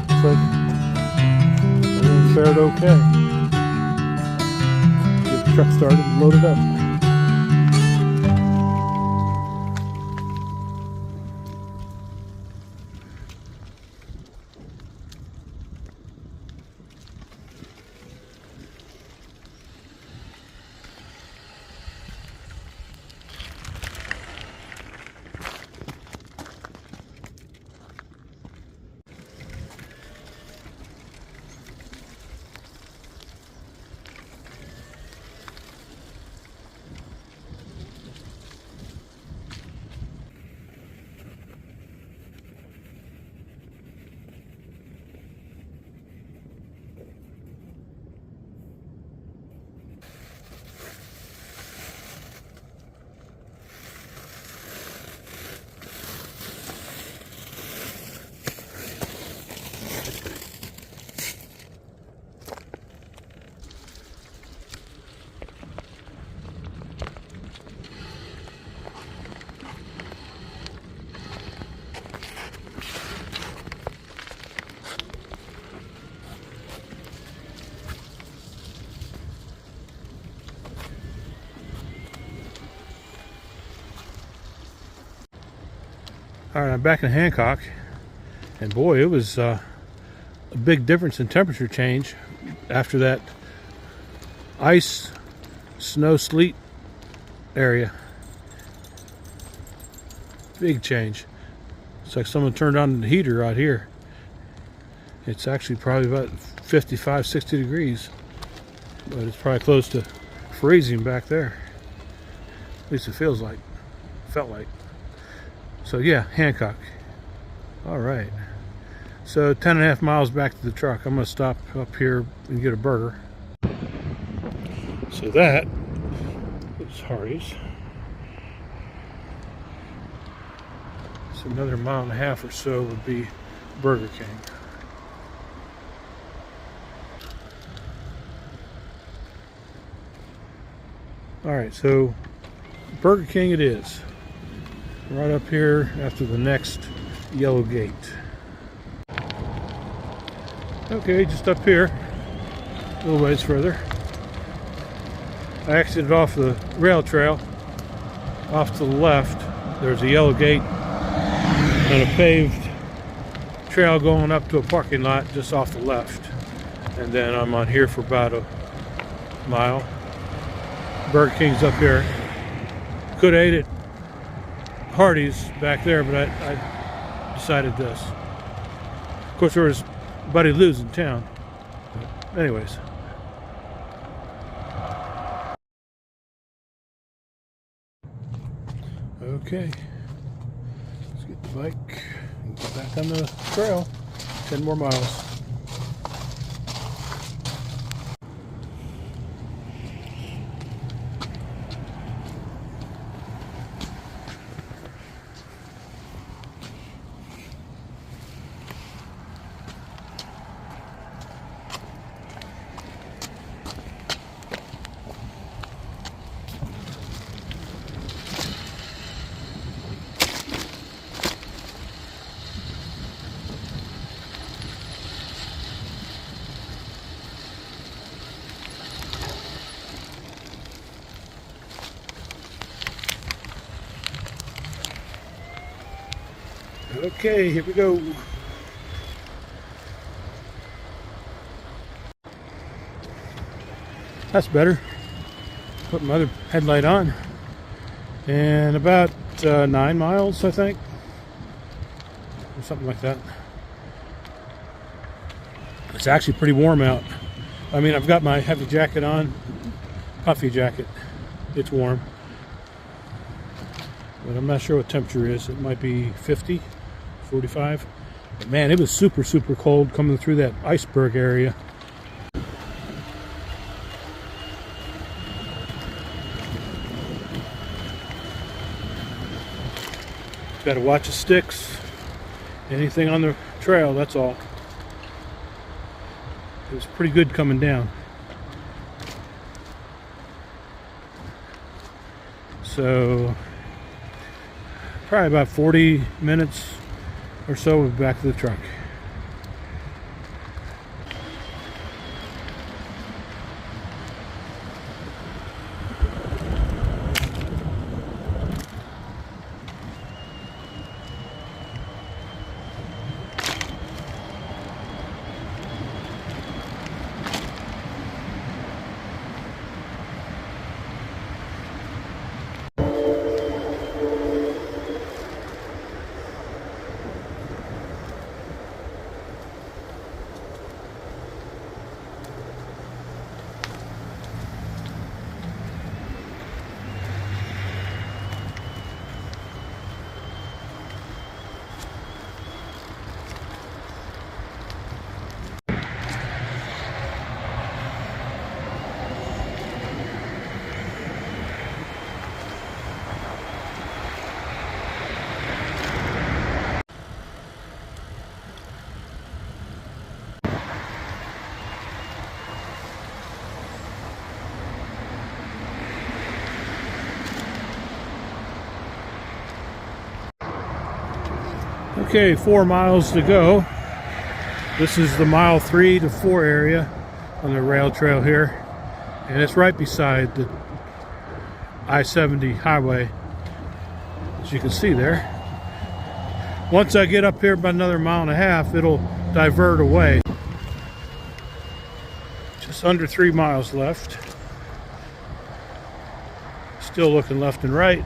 Looks like everything fared okay. Get the truck started and load it up. All right, I'm back in Hancock, and boy, it was a big difference in temperature change after that ice, snow, sleet area. Big change. It's like someone turned on the heater out here. It's actually probably about 55, 60 degrees, but it's probably close to freezing back there. At least it felt like. So yeah, Hancock. All right. So 10.5 miles back to the truck. I'm gonna stop up here and get a burger. So that is Hardee's. So another 1.5 miles or so would be Burger King. All right, so Burger King it is. Right up here after the next yellow gate. Okay, just up here, a little ways further. I exited off the rail trail. Off to the left, there's a yellow gate and a paved trail going up to a parking lot just off the left. And then I'm on here for about a mile. Burger King's up here. Could have ate it Hardee's back there, but I decided this. Of course, there was Buddy Lou's in town. But anyways. Okay. Let's get the bike and get back on the trail. 10 more miles. Okay, here we go. That's better. Put my other headlight on. And about 9 miles, I think. Or something like that. It's actually pretty warm out. I mean, I've got my heavy jacket on. Puffy jacket. It's warm. But I'm not sure what temperature is. It might be 50. 45. But man, it was super cold coming through that iceberg area. Got to watch the sticks. Anything on the trail, that's all. It was pretty good coming down. So probably about 40 minutes or so, we're back to the truck. Okay, 4 miles to go. This is the mile 3 to 4 area on the rail trail here, and it's right beside the I-70 highway, as you can see there. Once I get up here about another mile and a half, it'll divert away. Just under 3 miles left. Still looking left and right.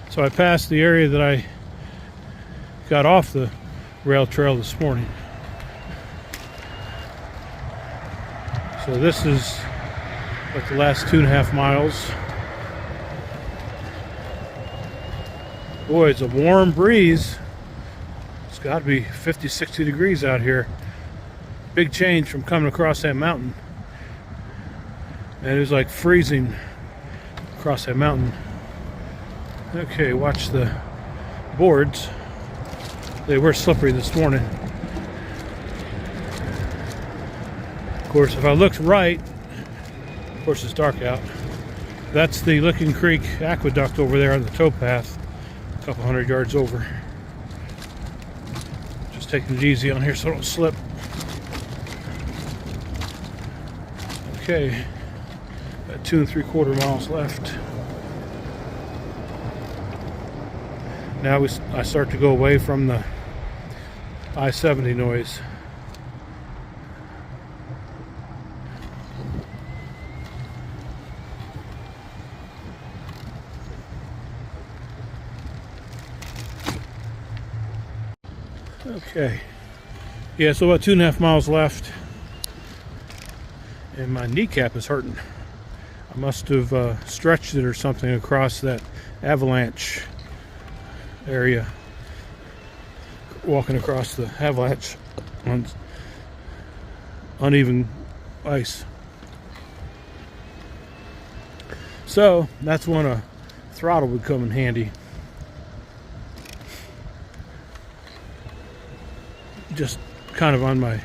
So I passed the area that I got off the rail trail this morning. So this is like the last 2.5 miles. Boy, it's a warm breeze. It's got to be 50, 60 degrees out here. Big change from coming across that mountain. And it was like freezing across that mountain. Okay, watch the boards. They were slippery this morning. Of course, if I looked right, of course it's dark out, that's the Licking Creek Aqueduct over there on the towpath, a couple hundred yards over. Just taking it easy on here so I don't slip. Okay, got 2 3/4 miles left. Now I start to go away from the I-70 noise. Okay. Yeah, so about 2.5 miles left. And my kneecap is hurting. I must have stretched it or something across that avalanche area, walking across the avalanche on uneven ice. So that's when a throttle would come in handy. Just kind of on my,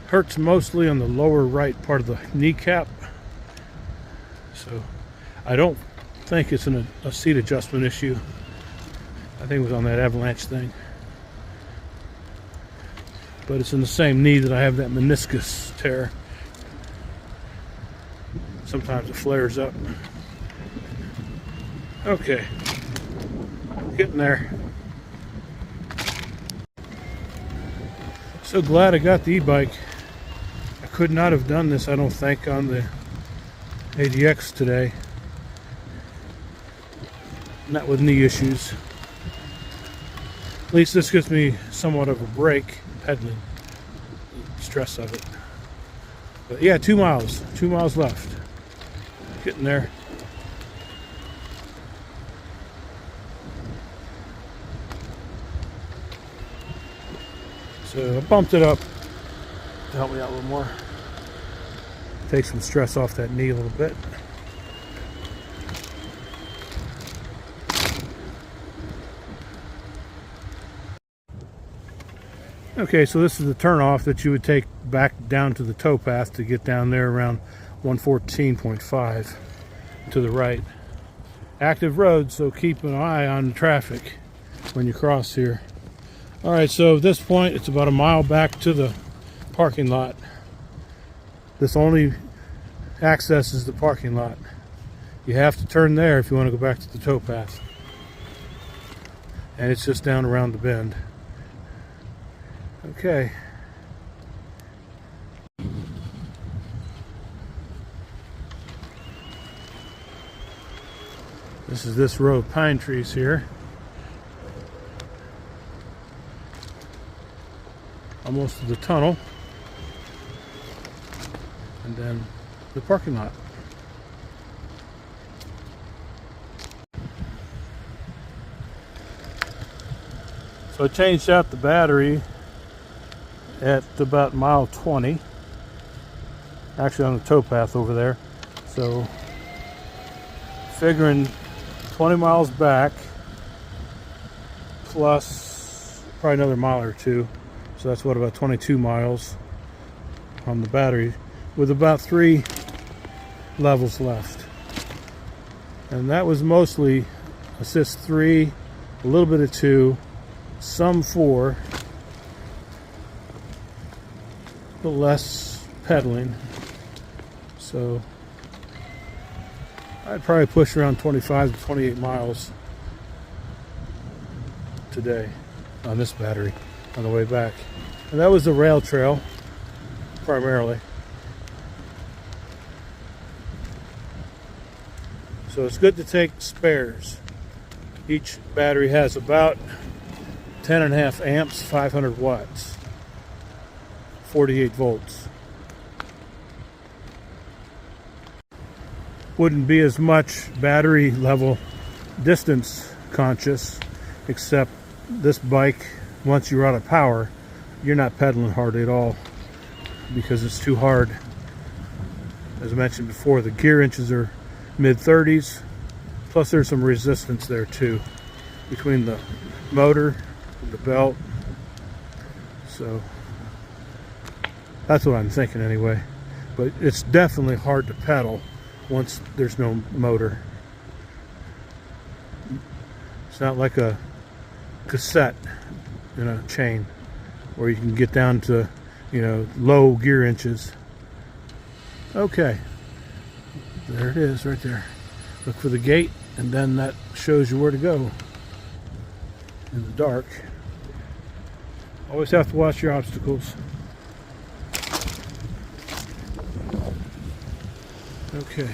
hurts mostly on the lower right part of the kneecap. So I don't think it's a seat adjustment issue. I think it was on that avalanche thing. But it's in the same knee that I have that meniscus tear. Sometimes it flares up. Okay. Getting there. So glad I got the e-bike. I could not have done this, I don't think, on the ADX today. Not with knee issues. At least this gives me somewhat of a break pedaling, the stress of it. But yeah, 2 miles left. Getting there. So I bumped it up to help me out a little more. Take some stress off that knee a little bit. Okay, so this is the turnoff that you would take back down to the towpath to get down there around 114.5 to the right. Active road, so keep an eye on traffic when you cross here. All right, so at this point, it's about a mile back to the parking lot. This only accesses the parking lot. You have to turn there if you want to go back to the towpath. And it's just down around the bend. Okay. This is this row of pine trees here. Almost to the tunnel. And then the parking lot. So I changed out the battery at about mile 20, actually on the towpath over there. So figuring 20 miles back plus probably another mile or two, so that's what, about 22 miles on the battery with about 3 levels left. And that was mostly assist 3, a little bit of 2, some 4, a little less pedaling. So I'd probably push around 25 to 28 miles today on this battery on the way back. And that was the rail trail primarily. So it's good to take spares. Each battery has about 10.5 amps, 500 watts, 48 volts. Wouldn't be as much battery level distance conscious, except this bike, once you're out of power, you're not pedaling hard at all because it's too hard. As I mentioned before, the gear inches are mid-30s, plus there's some resistance there too between the motor and the belt. So that's what I'm thinking anyway. But it's definitely hard to pedal once there's no motor. It's not like a cassette in a chain where you can get down to, you know, low gear inches. Okay, there it is right there. Look for the gate, and then that shows you where to go in the dark. Always have to watch your obstacles. Okay,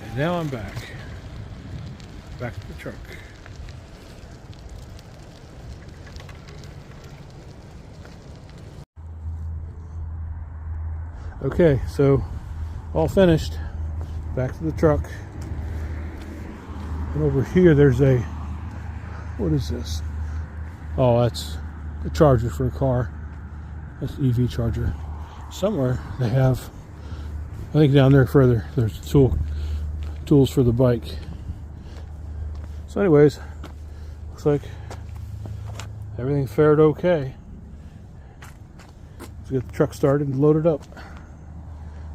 and now I'm back to the truck. Okay, so all finished. Back to the truck. And over here there's a, what is this? Oh, that's a charger for a car. That's an EV charger. Somewhere they have, I think down there further, there's tools for the bike. So anyways, looks like everything fared okay. Let's get the truck started and load it up.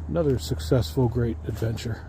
Another successful, great adventure.